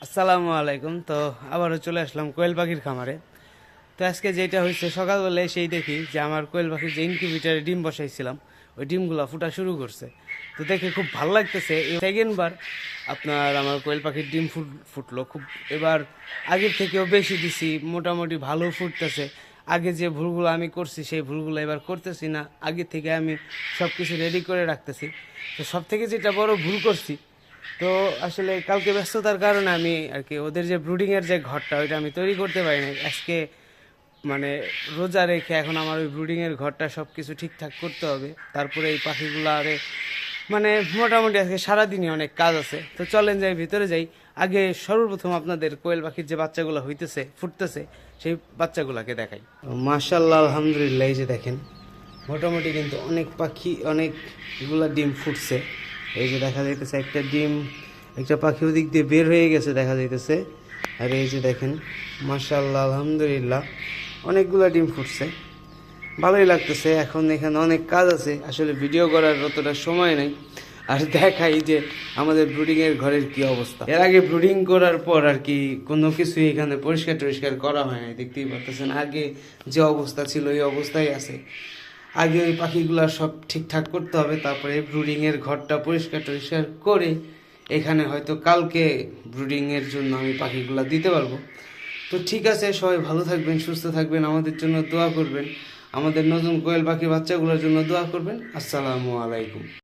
আসসালামু আলাইকুম। তো আবারও চলে আসলাম কোয়েল পাখির খামারে। তো আজকে যেটা হয়েছে, সকালবেলায় সেই দেখি যে আমার কোয়েল পাখির যে ইনকিউবেটারে ডিম বসাইছিলাম ওই ডিমগুলো ফুটা শুরু করছে। তো দেখে খুব ভালো লাগতেছে। সেকেন্ড বার আপনার আমার কোয়েল পাখির ডিম ফুটলো খুব। এবার আগের থেকেও বেশি দিছি, মোটামুটি ভালো ফুটতেছে। আগে যে ভুলগুলো আমি করছি সেই ভুলগুলো এবার করতেছি না, আগে থেকে আমি সব কিছু রেডি করে রাখতেছি। তো সব থেকে যেটা বড় ভুল করছি, তো আসলে কালকে ব্যস্ততার কারণে আমি আর কি ওদের যে ব্রুডিংয়ের যে ঘরটা ওইটা আমি তৈরি করতে পারি না আজকে। মানে রোজা রেখে এখন আমার ওই ব্রুডিংয়ের ঘরটা সব কিছু ঠিকঠাক করতে হবে, তারপরে এই পাখিগুলো আরে মানে মোটামুটি আজকে সারাদিনই অনেক কাজ আছে। তো চলেন যাই, ভিতরে যাই। আগে সর্বপ্রথম আপনাদের কোয়েল পাখির যে বাচ্চাগুলো হইতেছে ফুটতেছে সেই বাচ্চাগুলোকে দেখাই। মাশাআল্লাহ, আলহামদুলিল্লাহ, এই যে দেখেন মোটামুটি কিন্তু অনেক পাখি অনেকগুলা ডিম ফুটছে। এই যে দেখা যাইতেছে একটা ডিম, একটা পাখি ওদিক দিয়ে বের হয়ে গেছে দেখা যাইতেছে। আর এই যে দেখেন মাশাআল্লাহ, আলহামদুলিল্লাহ, অনেকগুলা ডিম ফুটছে, ভালোই লাগতেছে। এখন এখানে অনেক কাজ আছে, আসলে ভিডিও করার অতটা সময় নেই। আর দেখাই যে আমাদের ব্রুডিংয়ের ঘরের কি অবস্থা। এর আগে ব্রুডিং করার পর আর কি কোনো কিছু এখানে পরিষ্কার টরিষ্কার করা হয় না, দেখতেই পাচ্ছেন আগে যে অবস্থা ছিল এই অবস্থায় আছে। আগে ওই পাখিগুলা সব ঠিকঠাক করতে হবে, তারপরে ব্রুডিংয়ের ঘরটা পরিষ্কার টরিষ্কার করে এখানে হয়তো কালকে ব্রুডিংয়ের জন্য আমি পাখিগুলা দিতে পারবো। তো ঠিক আছে, সবাই ভালো থাকবেন, সুস্থ থাকবেন, আমাদের জন্য দোয়া করবেন, আমাদের নতুন কোয়েল পাখি বাচ্চাগুলোর জন্য দোয়া করবেন। আসসালামু আলাইকুম।